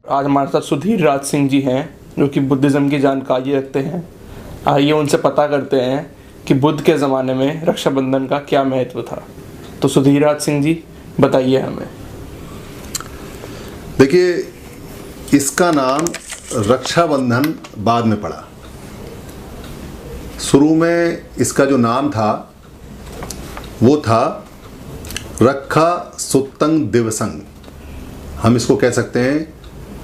आज हमारे साथ सुधीर राज सिंह जी हैं जो कि बुद्धिज़्म की जानकारी रखते हैं। आइए उनसे पता करते हैं कि बुद्ध के ज़माने में रक्षाबंधन का क्या महत्व था। तो सुधीर राज सिंह जी बताइए हमें। देखिए, इसका नाम रक्षाबंधन बाद में पड़ा। शुरू में इसका जो नाम था वो था रक्षा सुत्तंग दिवसंग। हम इसको कह सकते हैं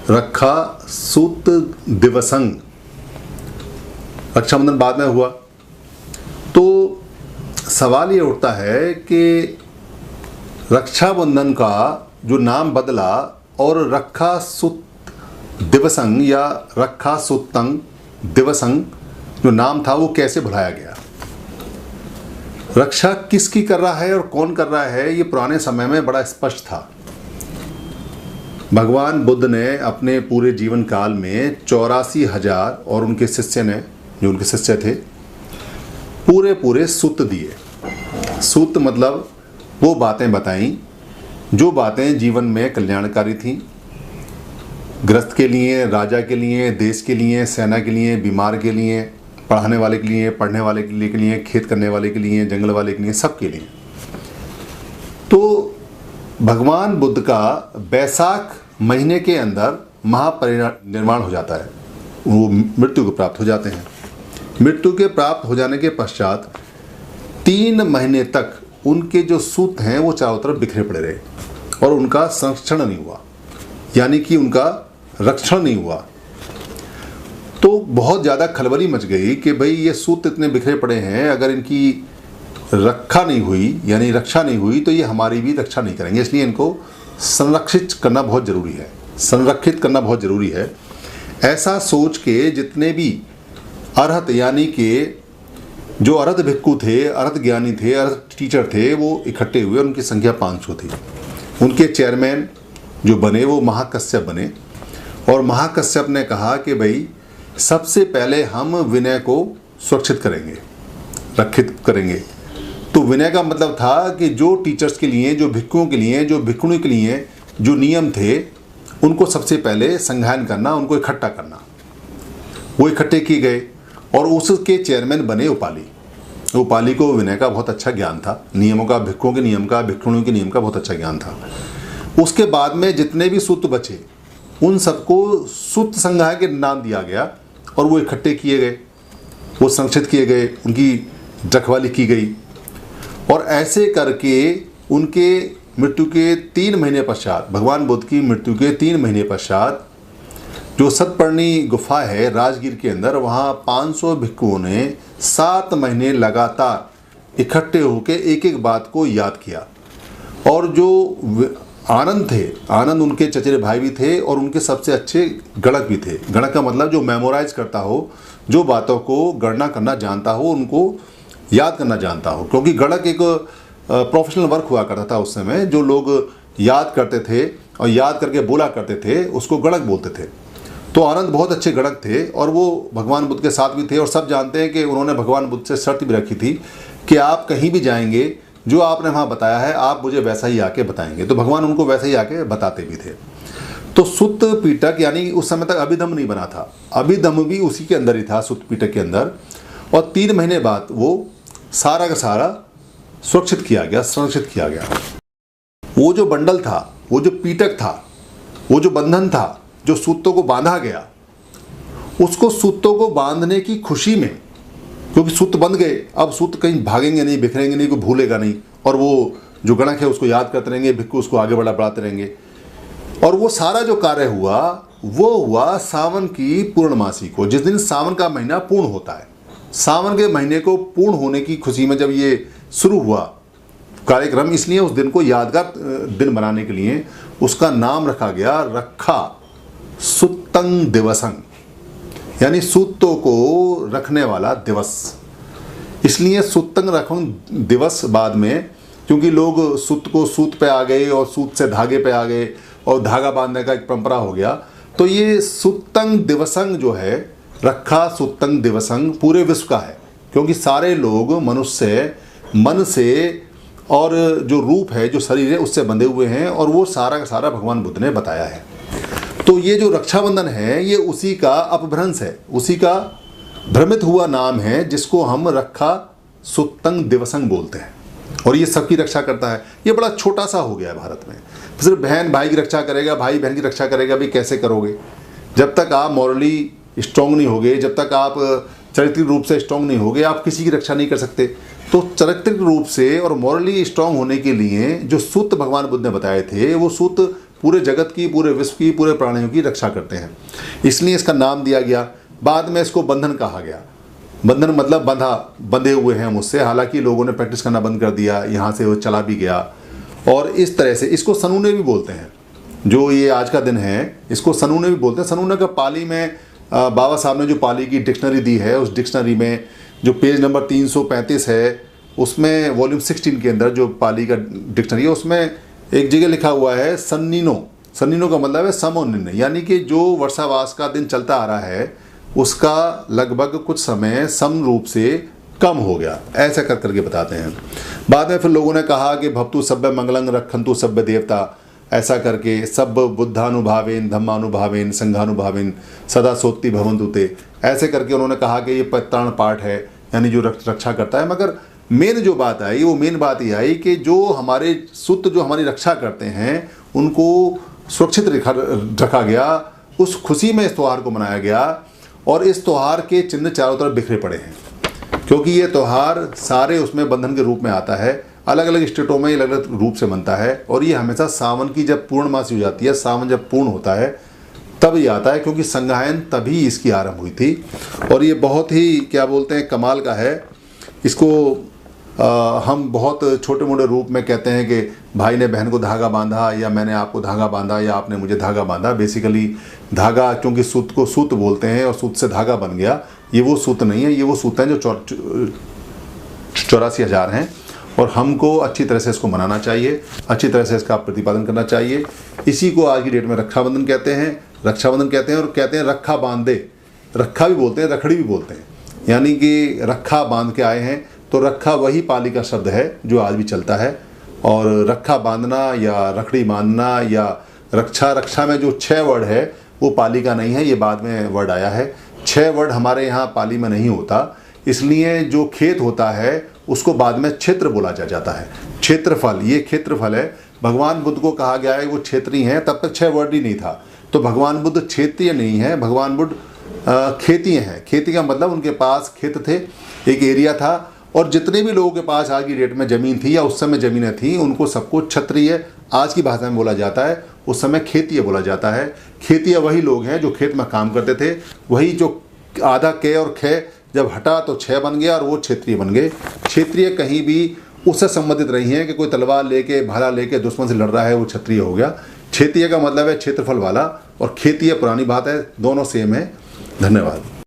रक्षा सूत दिवसंग। रक्षाबंधन बाद में हुआ तो सवाल ये उठता है कि रक्षाबंधन का जो नाम बदला और रक्षा सुत दिवसंग या रक्षा सुत्तंग दिवसंग जो नाम था वो कैसे भुलाया गया। रक्षा किसकी कर रहा है और कौन कर रहा है, ये पुराने समय में बड़ा स्पष्ट था। भगवान बुद्ध ने अपने पूरे जीवन काल में 84,000 और उनके शिष्य ने, जो उनके शिष्य थे, पूरे सूत दिए। सूत मतलब वो बातें बताई जो बातें जीवन में कल्याणकारी थीं, गृहस्थ के लिए, राजा के लिए, देश के लिए, सेना के लिए, बीमार के लिए, पढ़ाने वाले के लिए, पढ़ने वाले के लिए, खेत करने वाले के लिए, जंगल वाले के लिए, सबके लिए। तो भगवान बुद्ध का बैसाख महीने के अंदर महापरिनिर्वाण हो जाता है, वो मृत्यु को प्राप्त हो जाते हैं। मृत्यु के प्राप्त हो जाने के पश्चात 3 महीने तक उनके जो सूत हैं वो चारों तरफ बिखरे पड़े रहे और उनका संरक्षण नहीं हुआ, यानी कि उनका रक्षण नहीं हुआ। तो बहुत ज़्यादा खलबली मच गई कि भाई ये सूत इतने बिखरे पड़े हैं, अगर इनकी रक्षा नहीं हुई यानी रक्षा नहीं हुई तो ये हमारी भी रक्षा नहीं करेंगे, इसलिए इनको संरक्षित करना बहुत ज़रूरी है, संरक्षित करना बहुत ज़रूरी है। ऐसा सोच के जितने भी अरहत यानी कि जो अरहत भिक्खु थे, अरहत ज्ञानी थे, अरहत टीचर थे, वो इकट्ठे हुए। उनकी संख्या 500 थी। उनके चेयरमैन जो बने वो महाकश्यप बने और महाकश्यप ने कहा कि भाई सबसे पहले हम विनय को सुरक्षित करेंगे, रक्षित करेंगे। तो विनय का मतलब था कि जो टीचर्स के लिए, जो भिक्षुओं के लिए, जो भिक्षुणी के लिए जो नियम थे उनको सबसे पहले संज्ञान करना, उनको इकट्ठा करना। वो इकट्ठे किए गए और उसके चेयरमैन बने उपाली। उपाली को विनय का बहुत अच्छा ज्ञान था, नियमों का, भिक्षुओं के नियम का, भिक्षुणियों के नियम का बहुत अच्छा ज्ञान था। उसके बाद में जितने भी सूत बचे उन सबको सूत संज्ञा के नाम दिया गया और वो इकट्ठे किए गए, वो संरक्षित किए गए, उनकी रखवाली की गई। और ऐसे करके उनके मृत्यु के 3 महीने पश्चात, भगवान बुद्ध की मृत्यु के 3 महीने पश्चात, जो सतपर्णी गुफा है राजगीर के अंदर, वहाँ 500 भिक्षुओं ने 7 महीने लगातार इकट्ठे होकर एक एक बात को याद किया। और जो आनंद थे, आनंद उनके चचेरे भाई भी थे और उनके सबसे अच्छे गणक भी थे। गणक का मतलब जो मेमोराइज करता हो, जो बातों को गणना करना जानता हो, उनको याद करना जानता हो। क्योंकि गणक एक प्रोफेशनल वर्क हुआ करता था उस समय। जो लोग याद करते थे और याद करके बोला करते थे उसको गणक बोलते थे। तो आनंद बहुत अच्छे गणक थे और वो भगवान बुद्ध के साथ भी थे। और सब जानते हैं कि उन्होंने भगवान बुद्ध से शर्त भी रखी थी कि आप कहीं भी जाएंगे, जो आपने वहाँ बताया है आप मुझे वैसा ही आके बताएंगे। तो भगवान उनको वैसे ही आके बताते भी थे। तो सुत्त पीटक यानी उस समय तक अभिधम्म नहीं बना था, अभिधम्म भी उसी के अंदर ही था, सुत्त पीटक के अंदर। और 3 महीने बाद वो सारा का सारा सुरक्षित किया गया, संरक्षित किया गया। वो जो बंडल था, वो जो पीटक था, वो जो बंधन था, जो सूतों को बांधा गया, उसको सूतों को बांधने की खुशी में, क्योंकि सूत बंध गए, अब सूत कहीं भागेंगे नहीं, बिखरेंगे नहीं, कोई भूलेगा नहीं, और वो जो गणक है उसको याद करते रहेंगे, भिक्षु उसको आगे बढ़ाते रहेंगे। और वो सारा जो कार्य हुआ वो हुआ सावन की पूर्णमासी को, जिस दिन सावन का महीना पूर्ण होता है। सावन के महीने को पूर्ण होने की खुशी में जब ये शुरू हुआ कार्यक्रम, इसलिए उस दिन को यादगार दिन बनाने के लिए उसका नाम रखा गया रक्षा सुत्तंग दिवसंग, यानी सूतों को रखने वाला दिवस। इसलिए सुत्तंग रखंग दिवस बाद में, क्योंकि लोग सूत को सूत पे आ गए और सूत से धागे पे आ गए और धागा बांधने का एक परंपरा हो गया, तो ये सुत्तंग दिवसंग जो है, रक्षा सुत्तंग दिवसंग पूरे विश्व का है। क्योंकि सारे लोग मनुष्य मन से और जो रूप है, जो शरीर है, उससे बंधे हुए हैं और वो सारा का सारा भगवान बुद्ध ने बताया है। तो ये जो रक्षाबंधन है ये उसी का अपभ्रंश है, उसी का भ्रमित हुआ नाम है, जिसको हम रक्षा सुत्तंग दिवसंग बोलते हैं। और ये सबकी रक्षा करता है। ये बड़ा छोटा सा हो गया है भारत में। सिर्फ बहन भाई की रक्षा करेगा, भाई बहन की रक्षा करेगा, भी कैसे करोगे? जब तक आप मॉरली स्ट्रॉन्ग नहीं होगे, जब तक आप चारित्रिक रूप से स्ट्रॉन्ग नहीं होगे, आप किसी की रक्षा नहीं कर सकते। तो चारित्रिक रूप से और मॉरली स्ट्रॉन्ग होने के लिए जो सूत्र भगवान बुद्ध ने बताए थे, वो सूत्र पूरे जगत की, पूरे विश्व की, पूरे प्राणियों की रक्षा करते हैं। इसलिए इसका नाम दिया गया। बाद में इसको बंधन कहा गया। बंधन मतलब बंधे हुए हैं हम उससे। हालांकि लोगों ने प्रैक्टिस करना बंद कर दिया, यहाँ से वो चला भी गया। और इस तरह से इसको सनूने भी बोलते हैं। जो ये आज का दिन है, इसको सनूने भी बोलते हैं। सनूने का पाली में बाबा साहब ने जो पाली की डिक्शनरी दी है, उस डिक्शनरी में जो पेज नंबर 335 है, उसमें वॉल्यूम 16 के अंदर जो पाली का डिक्शनरी है, उसमें एक जगह लिखा हुआ है सन्निनो। सन्निनो का मतलब है सम और निन्ने, यानी कि जो वर्षावास का दिन चलता आ रहा है उसका लगभग कुछ समय सम रूप से कम हो गया। ऐसा कर करके बताते हैं। बाद में फिर लोगों ने कहा कि भवतु सभ्य मंगलंग रखंतु सभ्य देवता, ऐसा करके सब बुद्धानुभावेन धम्मानुभावेन संघानुभावेन सदा सोत्ति भवन्तु ते, ऐसे करके उन्होंने कहा कि ये परित्राण पाठ है, यानी जो रक्षा करता है। मगर मेन जो बात आई, वो मेन बात ये आई कि जो हमारे सूत्र जो हमारी रक्षा करते हैं उनको सुरक्षित रखा गया। उस खुशी में इस त्यौहार को मनाया गया और इस त्यौहार के चिन्ह चारों तरफ बिखरे पड़े हैं, क्योंकि ये त्यौहार सारे उसमें बंधन के रूप में आता है। अलग अलग स्टेटों में अलग अलग रूप से बनता है। और ये हमेशा सावन की जब पूर्णमासी हो जाती है, सावन जब पूर्ण होता है तब ये आता है, क्योंकि संगायन तभी इसकी आरंभ हुई थी। और ये बहुत ही क्या बोलते हैं कमाल का है। इसको हम बहुत छोटे मोटे रूप में कहते हैं कि भाई ने बहन को धागा बांधा, या मैंने आपको धागा बांधा, या आपने मुझे धागा बांधा। बेसिकली धागा, क्योंकि सूत को सूत बोलते हैं और सूत से धागा बन गया, ये वो सूत नहीं है। ये वो सूत हैं जो 84,000 हैं। और हमको अच्छी तरह से इसको मनाना चाहिए, अच्छी तरह से इसका प्रतिपादन करना चाहिए। इसी को आज की डेट में रक्षाबंधन कहते हैं। रक्षाबंधन कहते हैं और कहते हैं रखा बांध दे। रखा भी बोलते हैं, रखड़ी भी बोलते हैं, यानी कि रखा बांध के आए हैं। तो रखा वही पाली का शब्द है जो आज भी चलता है। और रखा बांधना या रखड़ी बांधना या रक्षा में जो 6 वर्ड है वो पाली का नहीं है, ये बाद में वर्ड आया है। 6 वर्ड हमारे यहाँ पाली में नहीं होता, इसलिए जो खेत होता है उसको बाद में क्षेत्र बोला जाता है। क्षेत्रफल, ये क्षेत्रफल है। भगवान बुद्ध को कहा गया है वो क्षेत्रीय हैं, तब तक 6 वर्ड ही नहीं था। तो भगवान बुद्ध क्षेत्रीय नहीं है, भगवान बुद्ध खेतीय हैं। खेती का मतलब उनके पास खेत थे, एक एरिया था। और जितने भी लोगों के पास आज की डेट में ज़मीन थी या उस समय ज़मीनें थी, उनको सबको क्षत्रिय आज की भाषा में बोला जाता है, उस समय खेतीय बोला जाता है। खेतीय वही लोग हैं जो खेत में काम करते थे। वही जो आधा क और ख जब हटा तो 6 बन गया और वो क्षेत्रीय बन गए। क्षेत्रीय कहीं भी उससे संबंधित नहीं है कि कोई तलवार लेके भाला लेके दुश्मन से लड़ रहा है, वो क्षत्रिय हो गया। क्षेत्रीय का मतलब है क्षेत्रफल वाला, और खेतीय पुरानी बात है, दोनों सेम है। धन्यवाद।